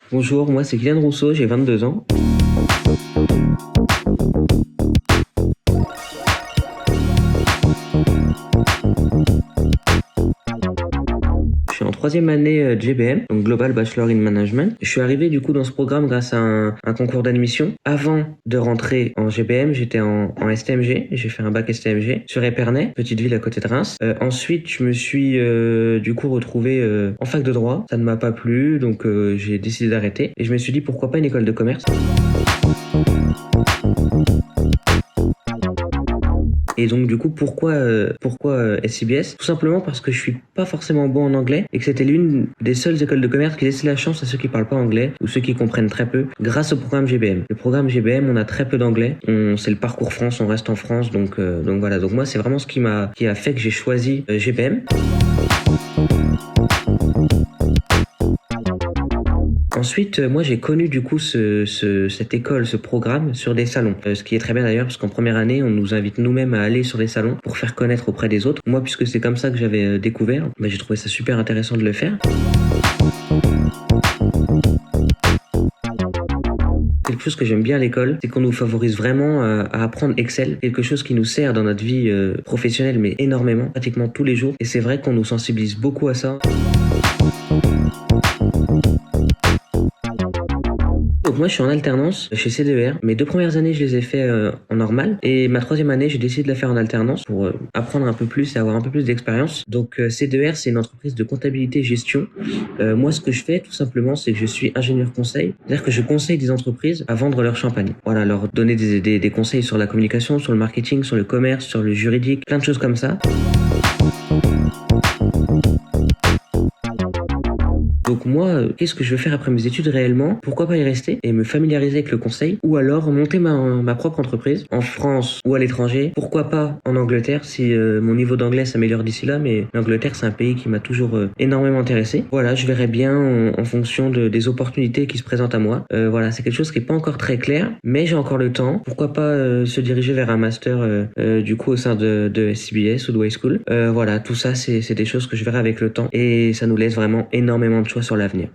Bonjour, moi c'est Kylian Rousseau, j'ai 22 ans. Je suis en troisième année de GBM, donc Global Bachelor in Management. Je suis arrivé du coup dans ce programme grâce à un concours d'admission. Avant de rentrer en GBM, j'étais en STMG, j'ai fait un bac STMG sur Épernay, petite ville à côté de Reims. Ensuite, je me suis du coup retrouvé en fac de droit. Ça ne m'a pas plu, donc j'ai décidé d'arrêter. Et je me suis dit pourquoi pas une école de commerce. Et donc du coup, pourquoi SCBS? Tout simplement parce que je suis pas forcément bon en anglais et que c'était l'une des seules écoles de commerce qui laissait la chance à ceux qui parlent pas anglais ou ceux qui comprennent très peu grâce au programme GBM. Le programme GBM, on a très peu d'anglais. C'est le parcours France, on reste en France, donc voilà. Donc moi, c'est vraiment ce qui a fait que j'ai choisi GBM. Ensuite, moi j'ai connu du coup cette école, ce programme sur des salons. Ce qui est très bien d'ailleurs parce qu'en première année, on nous invite nous-mêmes à aller sur des salons pour faire connaître auprès des autres. Moi, puisque c'est comme ça que j'avais découvert, j'ai trouvé ça super intéressant de le faire. Quelque chose que j'aime bien à l'école, c'est qu'on nous favorise vraiment à apprendre Excel, quelque chose qui nous sert dans notre vie professionnelle, mais énormément, pratiquement tous les jours. Et c'est vrai qu'on nous sensibilise beaucoup à ça. Donc moi je suis en alternance chez CDER. Mes 2 premières années je les ai fait en normal et ma 3e année j'ai décidé de la faire en alternance pour apprendre un peu plus et avoir un peu plus d'expérience. Donc CDER c'est une entreprise de comptabilité et gestion. Moi ce que je fais tout simplement c'est que je suis ingénieur conseil, c'est-à-dire que je conseille des entreprises à vendre leur champagne. Voilà, leur donner des conseils sur la communication, sur le marketing, sur le commerce, sur le juridique, plein de choses comme ça. Donc moi, qu'est-ce que je veux faire après mes études réellement? Pourquoi pas y rester et me familiariser avec le conseil ou alors monter ma propre entreprise en France ou à l'étranger? Pourquoi pas en Angleterre si mon niveau d'anglais s'améliore d'ici là, mais l'Angleterre c'est un pays qui m'a toujours énormément intéressé. Voilà, je verrai bien en fonction des opportunités qui se présentent à moi. Voilà, c'est quelque chose qui est pas encore très clair, mais j'ai encore le temps. Pourquoi pas se diriger vers un master du coup au sein de SCBS ou de Way School. Voilà, tout ça c'est des choses que je verrai avec le temps et ça nous laisse vraiment énormément de choix sur l'avenir.